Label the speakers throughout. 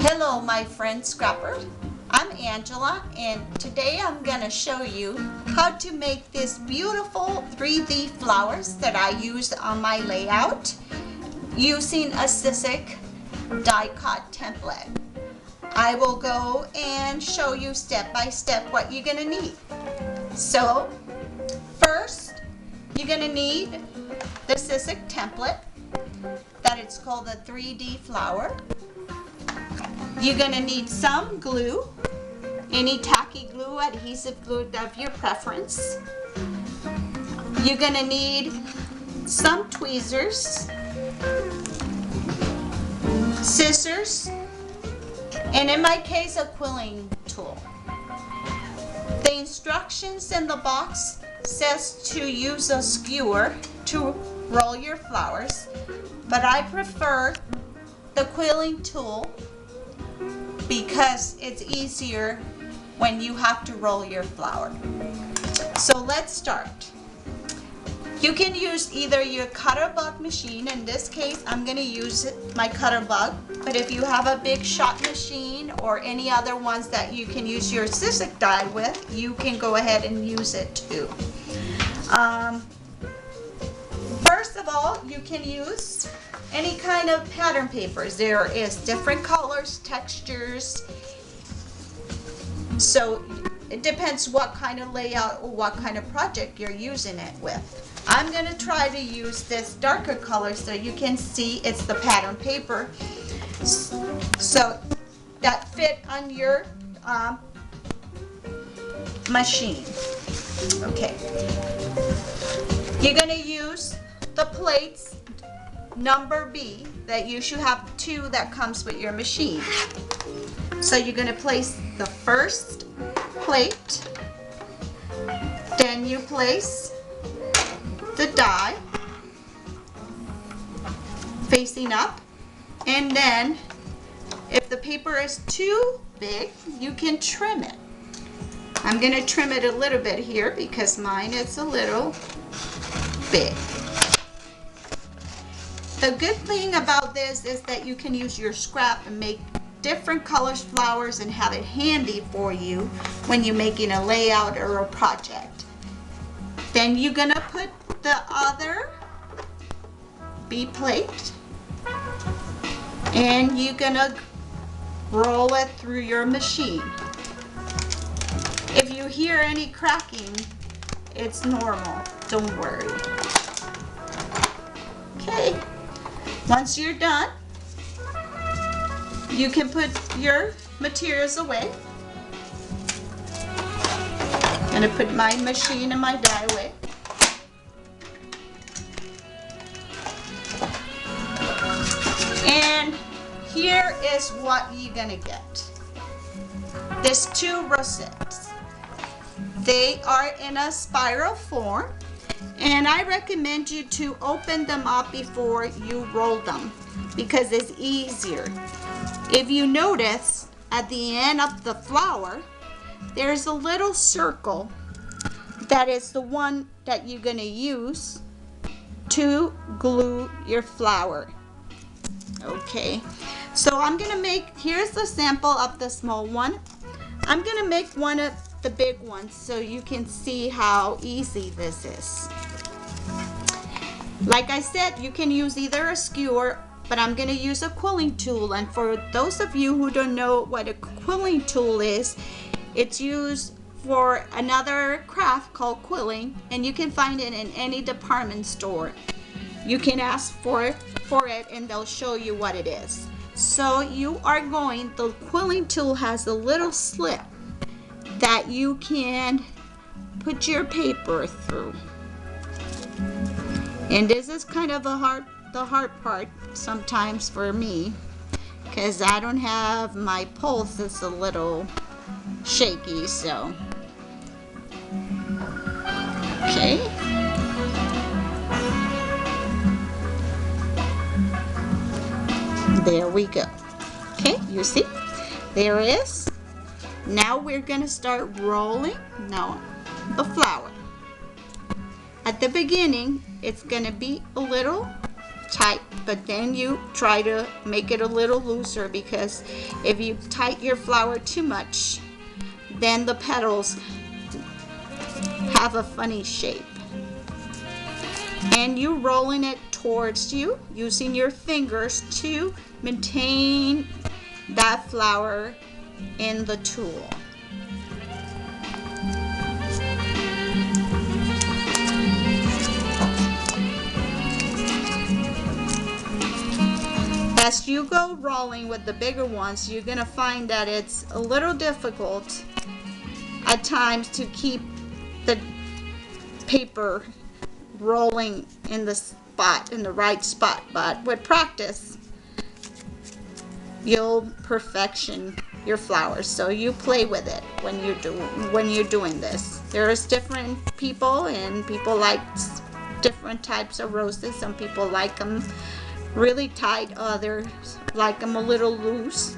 Speaker 1: Hello my friend scrapper, I'm Angela and today I'm going to show you how to make this beautiful 3D flowers that I used on my layout using a Sizzix die cut template. I will go and show you step by step what you're going to need. So first you're going to need the Sizzix template that it's called the 3D flower. You're going to need some glue, any tacky glue, adhesive glue of your preference. You're going to need some tweezers, scissors, and in my case a quilling tool. The instructions in the box says to use a skewer to roll your flowers, but I prefer the quilling tool because it's easier when you have to roll your flower. So let's start. You can use either your Cutterbug machine. In this case, I'm going to use my Cutterbug, but if you have a big shot machine or any other ones that you can use your Sizzix Die with, you can go ahead and use it too. First of all, you can use any kind of pattern papers. There is different colors, textures, so it depends what kind of layout or what kind of project you're using it with. I'm going to try to use this darker color so you can see it's the pattern paper, so that fit on your machine. Okay, you're going to use the plates number B that you should have 2 that comes with your machine. So you're going to place the first plate, then you place the die facing up, and then if the paper is too big you can trim it. I'm going to trim it a little bit here because mine is a little big. The good thing about this is that you can use your scrap and make different colors flowers and have it handy for you when you're making a layout or a project. Then you're gonna put the other B plate and you're gonna roll it through your machine. If you hear any cracking, it's normal, don't worry. Okay. Once you're done, you can put your materials away. I'm going to put my machine and my die away. And here is what you're going to get. There's 2 rosettes. They are in a spiral form. And I recommend you to open them up before you roll them because it's easier. If you notice at the end of the flower, there's a little circle that is the one that you're going to use to glue your flower. Okay, so I'm going to make, here's the sample of the small one. I'm going to make one of the big ones so you can see how easy this is. Like I said, you can use either a skewer, but I'm going to use a quilling tool. And for those of you who don't know what a quilling tool is, it's used for another craft called quilling, and you can find it in any department store. You can ask for it and they'll show you what it is. So you are going, the quilling tool has a little slit that you can put your paper through. And this is kind of the hard part sometimes for me because I don't have, my pulse is a little shaky, so. Okay. There we go. Okay, you see? There it is. Now we're going to start rolling the flower. At the beginning, it's going to be a little tight, but then you try to make it a little looser, because if you tighten your flower too much, then the petals have a funny shape. And you rolling it towards you using your fingers to maintain that flower in the tool. As you go rolling with the bigger ones, you're going to find that it's a little difficult at times to keep the paper rolling in the right spot, but with practice you'll perfection your flowers. So you play with it when you're doing this. There's different people, and people like different types of roses. Some people like them really tight, others like them a little loose.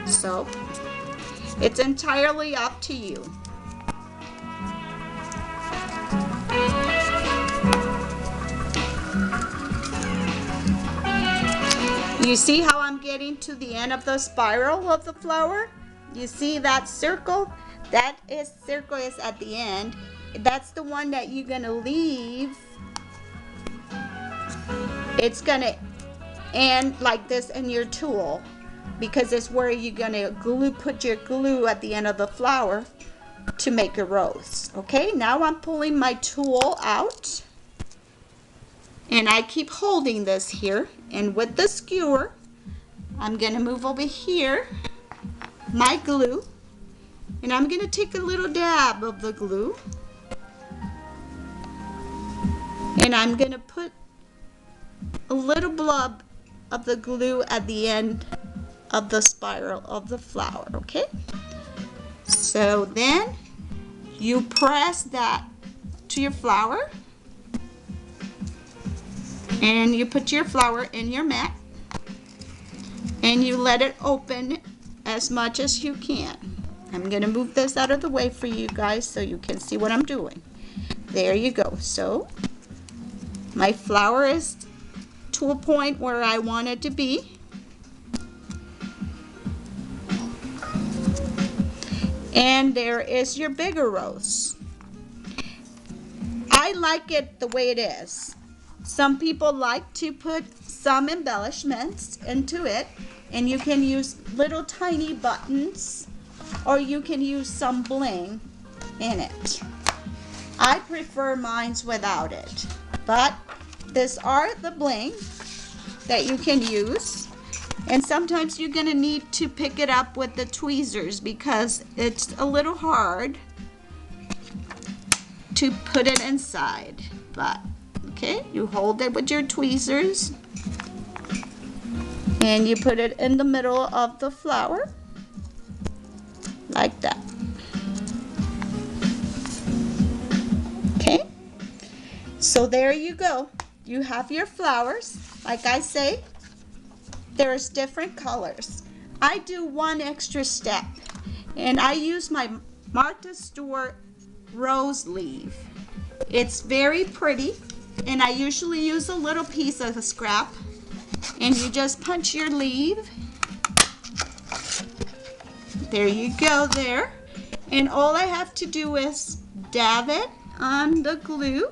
Speaker 1: So it's entirely up to you. You see how I'm getting to the end of the spiral of the flower? You see that circle? That circle is at the end. That's the one that you're gonna leave. It's gonna end like this in your tool, because it's where you're gonna put your glue at the end of the flower to make a rose. Okay, now I'm pulling my tool out, and I keep holding this here, and with the skewer I'm gonna move over here my glue, and I'm gonna take a little dab of the glue, and I'm gonna put a little blob of the glue at the end of the spiral of the flower. Okay, so then you press that to your flower, and you put your flower in your mat, and you let it open as much as you can. I'm gonna move this out of the way for you guys so you can see what I'm doing. There you go. So my flower is to a point where I want it to be. And there is your bigger rose. I like it the way it is. Some people like to put some embellishments into it, and you can use little tiny buttons, or you can use some bling in it. I prefer mine's without it, but these are the bling that you can use. And sometimes you're going to need to pick it up with the tweezers, because it's a little hard to put it inside. But okay, you hold it with your tweezers, and you put it in the middle of the flower like that. Okay, so there you go. You have your flowers. Like I say, there's different colors. I do one extra step, and I use my Martha Stewart rose leaf. It's very pretty, and I usually use a little piece of the scrap, and you just punch your leaf. There you go there. And all I have to do is dab it on the glue,